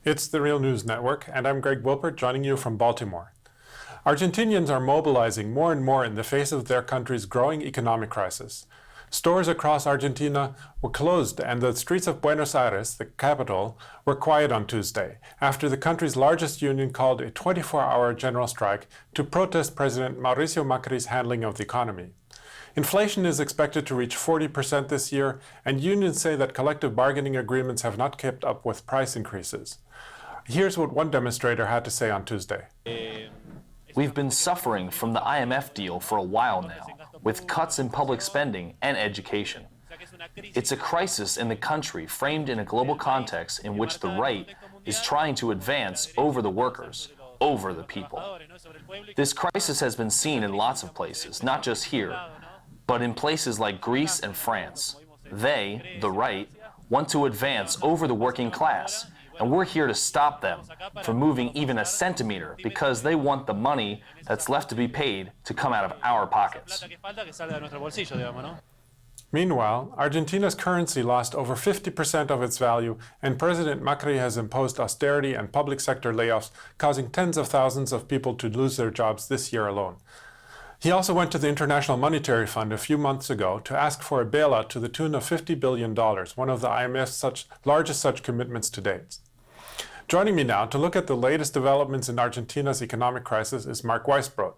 It's the Real News Network, and I'm Greg Wilpert, joining you from Baltimore. Argentinians are mobilizing more and more in the face of their country's growing economic crisis. Stores across Argentina were closed, and the streets of Buenos Aires, the capital, were quiet on Tuesday, after the country's largest union called a 24-hour general strike to protest President Mauricio Macri's handling of the economy. Inflation is expected to reach 40% this year, and unions say that collective bargaining agreements have not kept up with price increases. Here's what one demonstrator had to say on Tuesday. We've been suffering from the IMF deal for a while now, with cuts in public spending and education. It's a crisis in the country framed in a global context in which the right is trying to advance over the workers, over the people. This crisis has been seen in lots of places, not just here, but in places like Greece and France. They, the right, want to advance over the working class, and we're here to stop them from moving even a centimeter because they want the money that's left to be paid to come out of our pockets. Meanwhile, Argentina's currency lost over 50% of its value, and President Macri has imposed austerity and public sector layoffs, causing tens of thousands of people to lose their jobs this year alone. He also went to the International Monetary Fund a few months ago to ask for a bailout to the tune of $50 billion, one of the IMF's largest such commitments to date. Joining me now to look at the latest developments in Argentina's economic crisis is Mark Weisbrot.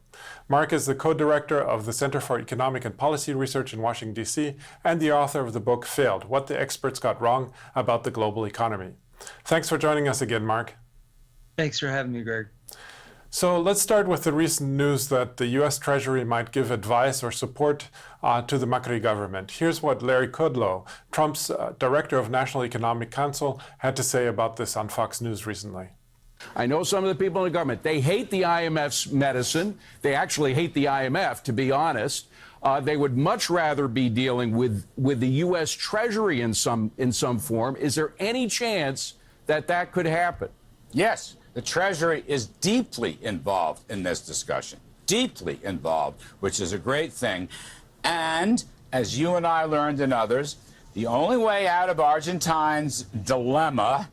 Mark is the co-director of the Center for Economic and Policy Research in Washington, D.C., and the author of the book Failed: What the Experts Got Wrong About the Global Economy. Thanks for joining us again, Mark. Thanks for having me, Greg. So let's start with the recent news that the U.S. Treasury might give advice or support to the Macri government. Here's what Larry Kudlow, Trump's director of National Economic Council, had to say about this on Fox News recently. I know some of the people in the government, they hate the IMF's medicine. They actually hate the IMF, to be honest. They would much rather be dealing with the U.S. Treasury in some form. Is there any chance that that could happen? Yes. The Treasury is deeply involved in this discussion, deeply involved, which is a great thing. And as you and I learned and others, the only way out of Argentine's dilemma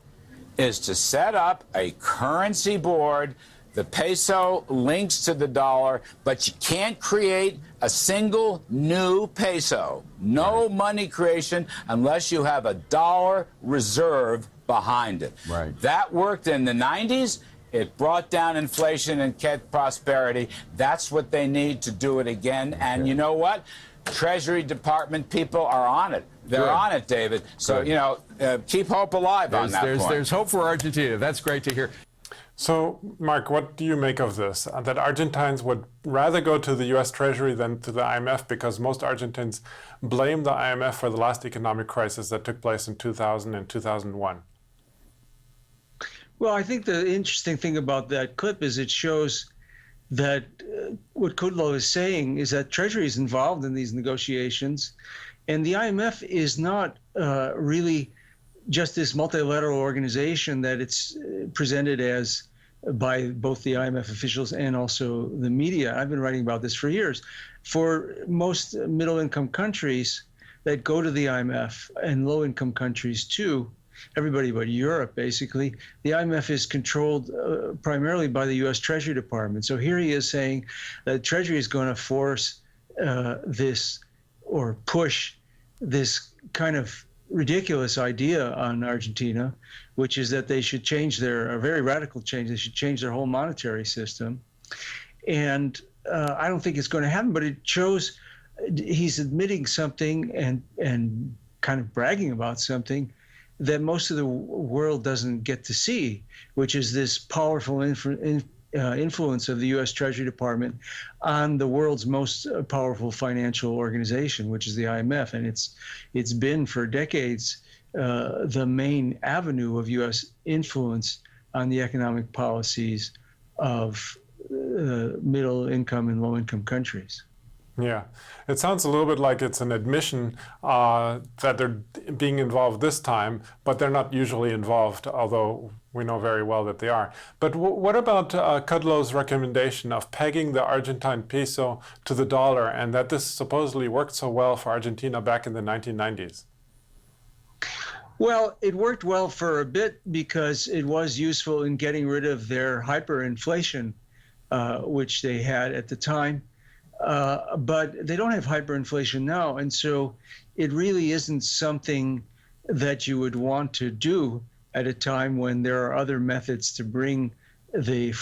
is to set up a currency board. The peso links to the dollar, but you can't create a single new peso. No money creation unless you have a dollar reserve behind it. Right. That worked in the 90s. It brought down inflation and kept prosperity. That's what they need to do it again. Okay. And you know what? Treasury Department people are on it. They're on it, David. So, you know, keep hope alive on that point. There's hope for Argentina. That's great to hear. So, Mark, what do you make of this? That Argentines would rather go to the U.S. Treasury than to the IMF because most Argentines blame the IMF for the last economic crisis that took place in 2000 and 2001. Well, I think the interesting thing about that clip is it shows that what Kudlow is saying is that Treasury is involved in these negotiations, and the IMF is not really just this multilateral organization that it's presented as by both the IMF officials and also the media. I've been writing about this for years. For most middle-income countries that go to the IMF, and low-income countries too, everybody but Europe, basically, the IMF is controlled primarily by the U.S. Treasury Department. So here he is saying that Treasury is going to force this or push this kind of ridiculous idea on Argentina, which is that they should change a very radical change. They should change their whole monetary system. And I don't think it's going to happen, but it shows he's admitting something and kind of bragging about something that most of the world doesn't get to see, which is this powerful influence of the U.S. Treasury Department on the world's most powerful financial organization, which is the IMF. And it's been for decades the main avenue of U.S. influence on the economic policies of middle-income and low-income countries. Yeah, it sounds a little bit like it's an admission that they're being involved this time, but they're not usually involved, although we know very well that they are. But what about Kudlow's recommendation of pegging the Argentine peso to the dollar, and that this supposedly worked so well for Argentina back in the 1990s? Well, it worked well for a bit because it was useful in getting rid of their hyperinflation, which they had at the time. But they don't have hyperinflation now. And so it really isn't something that you would want to do at a time when there are other methods to bring the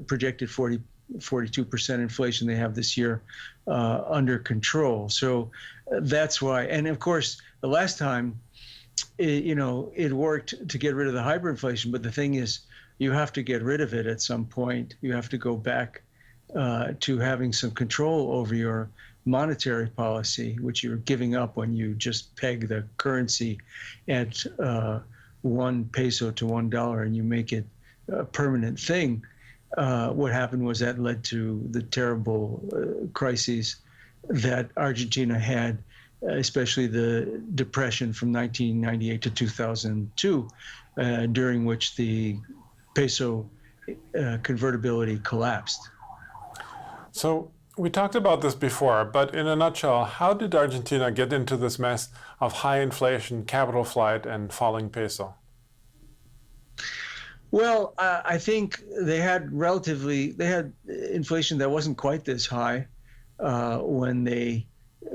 projected 42% inflation they have this year under control. So that's why. And of course, the last time, it worked to get rid of the hyperinflation. But the thing is, you have to get rid of it at some point. You have to go back to having some control over your monetary policy, which you're giving up when you just peg the currency at 1 peso to $1 and you make it a permanent thing. What happened was that led to the terrible crises that Argentina had, especially the depression from 1998 to 2002, during which the peso convertibility collapsed. So we talked about this before, but in a nutshell, how did Argentina get into this mess of high inflation, capital flight, and falling peso? Well, I think they had inflation that wasn't quite this high when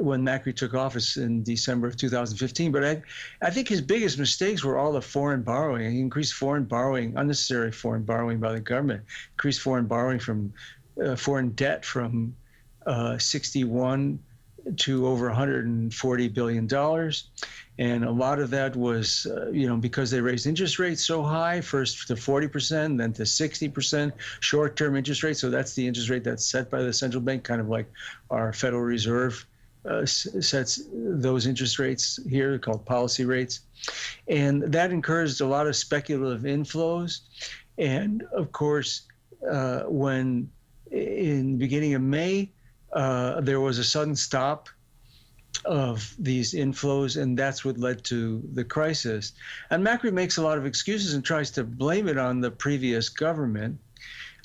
Macri took office in December of 2015. But I think his biggest mistakes were all the foreign borrowing. He increased foreign borrowing, unnecessary foreign borrowing by the government, increased foreign borrowing from foreign debt from 61 to over $140 billion. And a lot of that was, because they raised interest rates so high, first to 40%, then to 60% short-term interest rate. So that's the interest rate that's set by the central bank, kind of like our Federal Reserve sets those interest rates here, called policy rates. And that encouraged a lot of speculative inflows. And of course, when in the beginning of May, there was a sudden stop of these inflows, and that's what led to the crisis. And Macri makes a lot of excuses and tries to blame it on the previous government.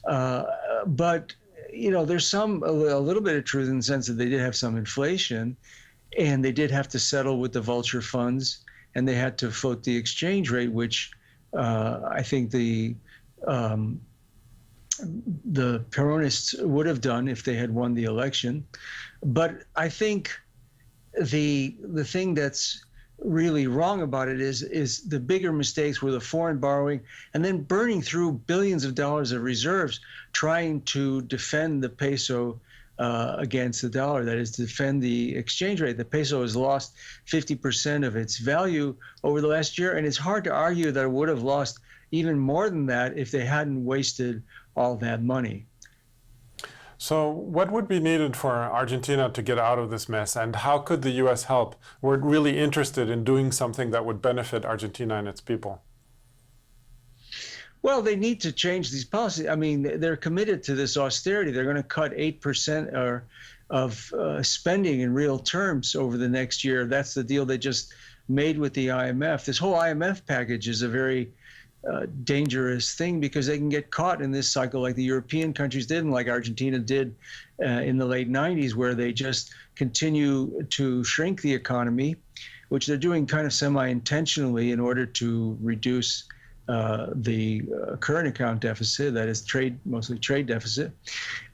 But there's a little bit of truth in the sense that they did have some inflation, and they did have to settle with the vulture funds, and they had to float the exchange rate, which I think the Peronists would have done if they had won the election. But I think the thing that's really wrong about it is the bigger mistakes were the foreign borrowing and then burning through billions of dollars of reserves trying to defend the peso against the dollar, that is, to defend the exchange rate. The peso has lost 50% of its value over the last year, and it's hard to argue that it would have lost even more than that if they hadn't wasted all that money. So what would be needed for Argentina to get out of this mess, and how could the U.S. help? We're really interested in doing something that would benefit Argentina and its people. Well, they need to change these policies. I mean, they're committed to this austerity. They're going to cut 8% of spending in real terms over the next year. That's the deal they just made with the IMF. This whole IMF package is a very dangerous thing because they can get caught in this cycle like the European countries did and like Argentina did in the late 90s, where they just continue to shrink the economy, which they're doing kind of semi-intentionally in order to reduce the current account deficit, that is mostly trade deficit.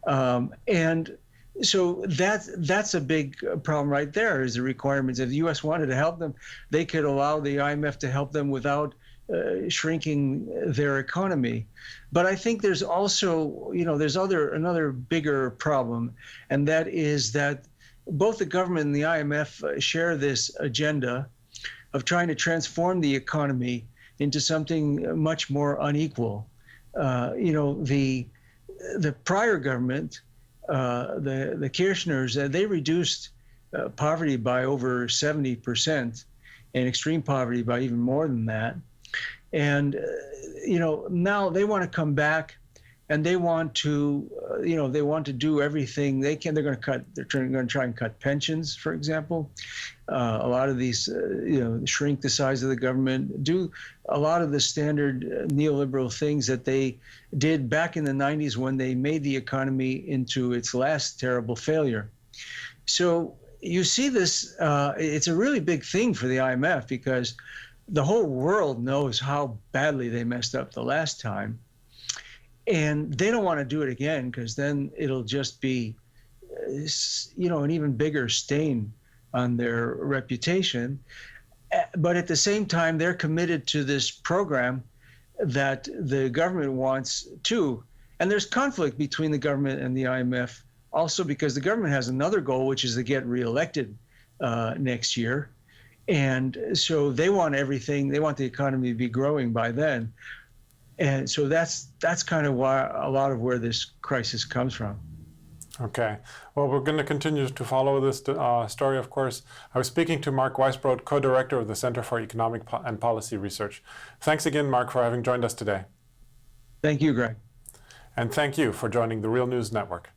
And so that's a big problem right there, is the requirements. If the U.S. wanted to help them, they could allow the IMF to help them without shrinking their economy. But I think there's also, there's another bigger problem, and that is that both the government and the IMF share this agenda of trying to transform the economy into something much more unequal. The prior government, the Kirchners, they reduced poverty by over 70%, and extreme poverty by even more than that. And now they want to come back, and they want to do everything they can. They're going to try and cut pensions, for example. A lot of these, shrink the size of the government, do a lot of the standard neoliberal things that they did back in the 90s when they made the economy into its last terrible failure. So you see this, it's a really big thing for the IMF, because the whole world knows how badly they messed up the last time. And they don't want to do it again, because then it'll just be, an even bigger stain on their reputation. But at the same time, they're committed to this program that the government wants too. And there's conflict between the government and the IMF also, because the government has another goal, which is to get reelected next year. And so they want everything, they want the economy to be growing by then. And so that's kind of why a lot of where this crisis comes from. Okay. Well, we're going to continue to follow this story, of course. I was speaking to Mark Weisbrot, co-director of the Center for Economic and Policy Research. Thanks again, Mark, for having joined us today. Thank you, Greg. And thank you for joining the Real News Network.